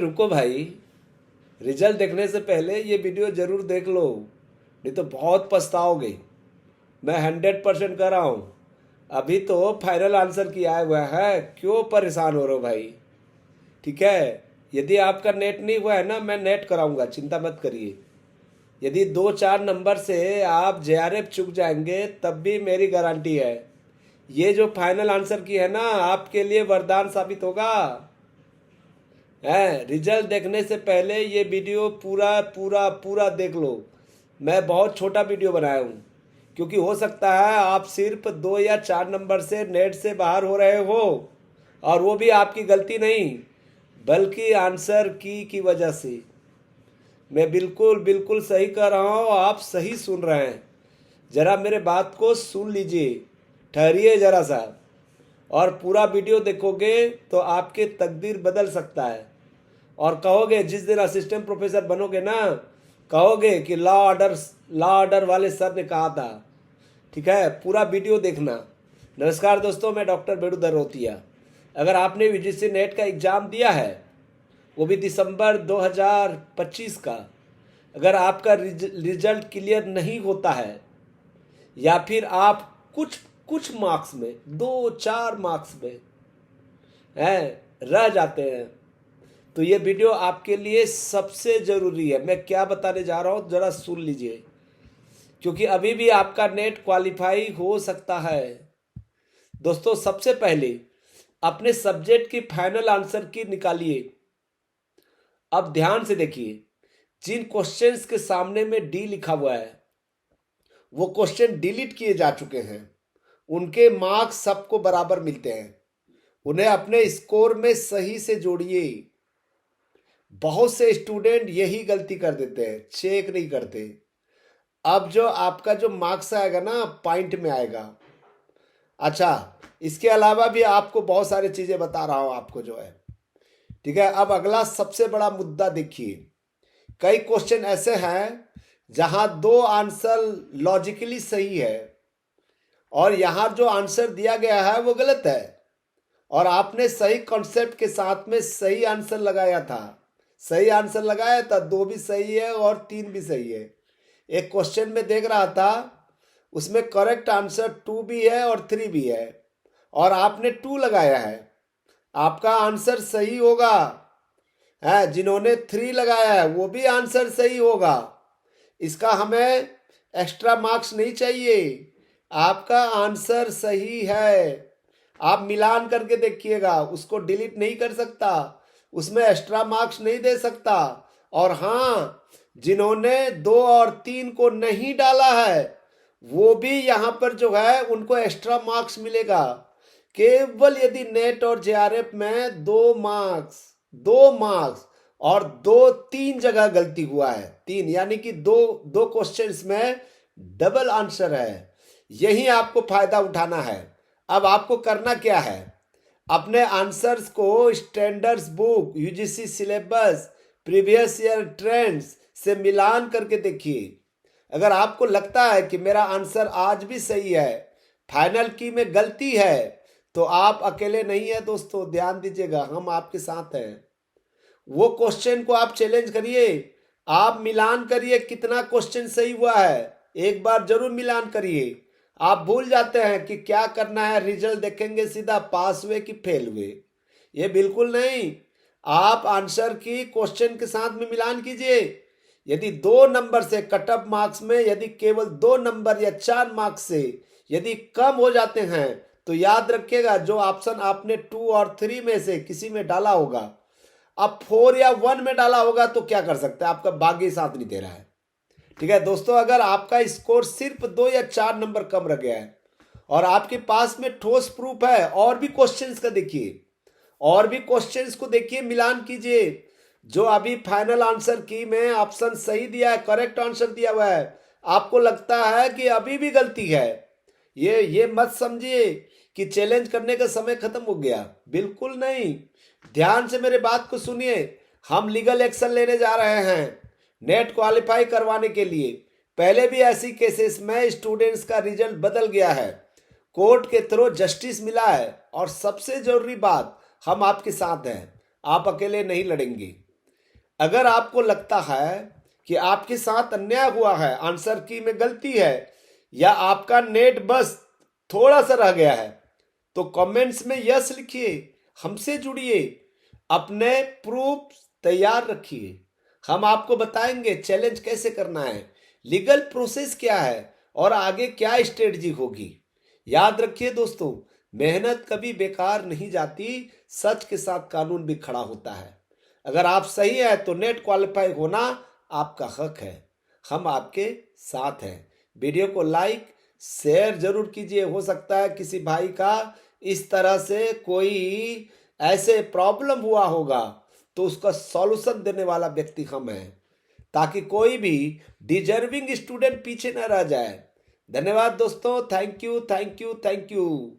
रुको भाई। रिजल्ट देखने से पहले ये वीडियो जरूर देख लो, नहीं तो बहुत पछताओगे। मैं 100% कर रहा हूँ। अभी तो फाइनल आंसर किया हुआ है, क्यों परेशान हो रहे हो भाई? ठीक है, यदि आपका नेट नहीं हुआ है ना, मैं नेट कराऊंगा, चिंता मत करिए। यदि 2-4 नंबर से आप जेआरएफ चुक जाएंगे तब भी मेरी गारंटी है, ये जो फाइनल आंसर की है ना, आपके लिए वरदान साबित होगा। है, रिजल्ट देखने से पहले ये वीडियो पूरा पूरा पूरा देख लो। मैं बहुत छोटा वीडियो बनाया हूँ, क्योंकि हो सकता है आप सिर्फ 2 या 4 नंबर से नेट से बाहर हो रहे हो, और वो भी आपकी गलती नहीं, बल्कि आंसर की वजह से। मैं बिल्कुल बिल्कुल सही कह रहा हूँ, आप सही सुन रहे हैं। ज़रा मेरे बात को सुन लीजिए, ठहरिए ज़रा सा, और पूरा वीडियो देखोगे तो आपके तकदीर बदल सकता है। और कहोगे, जिस दिन असिस्टेंट प्रोफेसर बनोगे ना, कहोगे कि लॉ ऑर्डर वाले सर ने कहा था। ठीक है, पूरा वीडियो देखना। नमस्कार दोस्तों, मैं डॉक्टर बेड़ूधर रोतिया। अगर आपने यूजीसी नेट का एग्ज़ाम दिया है, वो भी दिसंबर 2025 का, अगर आपका रिजल्ट क्लियर नहीं होता है, या फिर आप कुछ कुछ मार्क्स में, 2-4 मार्क्स में हैं रह जाते हैं, तो ये वीडियो आपके लिए सबसे ज़रूरी है। मैं क्या बताने जा रहा हूँ ज़रा सुन लीजिए, क्योंकि अभी भी आपका नेट क्वालिफाई हो सकता है। दोस्तों, सबसे पहले अपने सब्जेक्ट की फाइनल आंसर की निकालिए। अब ध्यान से देखिए, जिन क्वेश्चंस के सामने में डी लिखा हुआ है, वो क्वेश्चन डिलीट किए जा चुके हैं। उनके मार्क्स सबको बराबर मिलते हैं, उन्हें अपने स्कोर में सही से जोड़िए। बहुत से स्टूडेंट यही गलती कर देते हैं, चेक नहीं करते। अब जो आपका जो मार्क्स आएगा ना, पॉइंट में आएगा। अच्छा, इसके अलावा भी आपको बहुत सारी चीजें बता रहा हूं आपको जो है। ठीक है, अब अगला सबसे बड़ा मुद्दा देखिए। कई क्वेश्चन ऐसे हैं जहां 2 आंसर लॉजिकली सही है, और यहां जो आंसर दिया गया है वो गलत है, और आपने सही कॉन्सेप्ट के साथ में सही आंसर लगाया था। सही आंसर लगाया था, 2 भी सही है और 3 भी सही है। एक क्वेश्चन में देख रहा था, उसमें करेक्ट आंसर 2 भी है और 3 भी है, और आपने 2 लगाया है, आपका आंसर सही होगा। है, जिन्होंने 3 लगाया है वो भी आंसर सही होगा। इसका हमें एक्स्ट्रा मार्क्स नहीं चाहिए, आपका आंसर सही है। आप मिलान करके देखिएगा, उसको डिलीट नहीं कर सकता, उसमें एक्स्ट्रा मार्क्स नहीं दे सकता। और हाँ, जिन्होंने 2 और 3 को नहीं डाला है, वो भी यहाँ पर जो है उनको एक्स्ट्रा मार्क्स मिलेगा। केवल यदि नेट और जेआरएफ में 2 मार्क्स और 2-3 जगह गलती हुआ है, 3 यानी कि दो क्वेश्चंस में डबल आंसर है, यही आपको फायदा उठाना है। अब आपको करना क्या है, अपने आंसर्स को standards book, UGC syllabus, previous year trends से मिलान करके देखिए। अगर आपको लगता है कि मेरा आंसर आज भी सही है, फाइनल की में गलती है, तो आप अकेले नहीं है दोस्तों, ध्यान दीजिएगा, हम आपके साथ हैं। वो क्वेश्चन को आप चैलेंज करिए, आप मिलान करिए कितना क्वेश्चन सही हुआ है, एक बार जरूर मिलान करिए। आप भूल जाते हैं कि क्या करना है, रिजल्ट देखेंगे सीधा पास हुए कि फेल हुए, ये बिल्कुल नहीं। आप आंसर की क्वेश्चन के साथ में मिलान कीजिए। यदि 2 नंबर से कट ऑफ मार्क्स में यदि केवल 2 नंबर या 4 मार्क्स से यदि कम हो जाते हैं, तो याद रखिएगा, जो ऑप्शन आपने 2 और 3 में से किसी में डाला होगा, अब 4 या 1 में डाला होगा, तो क्या कर सकते हैं, आपका भाग्य साथ नहीं दे रहा है। ठीक है दोस्तों, अगर आपका स्कोर सिर्फ 2 या 4 नंबर कम रह गया है, और आपके पास में ठोस प्रूफ है, और भी क्वेश्चंस का देखिए, और भी क्वेश्चंस को देखिए, मिलान कीजिए। जो अभी फाइनल आंसर की में ऑप्शन सही दिया है, करेक्ट आंसर दिया हुआ है, आपको लगता है कि अभी भी गलती है, ये मत समझिए कि चैलेंज करने का समय खत्म हो गया, बिल्कुल नहीं। ध्यान से मेरे बात को सुनिए, हम लीगल एक्शन लेने जा रहे हैं नेट क्वालिफाई करवाने के लिए। पहले भी ऐसी केसेस में स्टूडेंट्स का रिजल्ट बदल गया है, कोर्ट के थ्रू जस्टिस मिला है, और सबसे जरूरी बात, हम आपके साथ हैं, आप अकेले नहीं लड़ेंगे। अगर आपको लगता है कि आपके साथ अन्याय हुआ है, आंसर की में गलती है, या आपका नेट बस थोड़ा सा रह गया है, तो कमेंट्स में यस लिखिए, हमसे जुड़िए, अपने प्रूफ तैयार रखिए। हम आपको बताएंगे चैलेंज कैसे करना है, लीगल प्रोसेस क्या है और आगे क्या स्ट्रेटजी होगी। याद रखिए दोस्तों, मेहनत कभी बेकार नहीं जाती, सच के साथ कानून भी खड़ा होता है। अगर आप सही है तो नेट क्वालिफाई होना आपका हक है, हम आपके साथ हैं। वीडियो को लाइक शेयर जरूर कीजिए, हो सकता है किसी भाई का इस तरह से कोई ऐसे प्रॉब्लम हुआ होगा, तो उसका सॉल्यूशन देने वाला व्यक्ति हम हैं, ताकि कोई भी डिजर्विंग स्टूडेंट पीछे न रह जाए। धन्यवाद दोस्तों, thank you thank you thank you.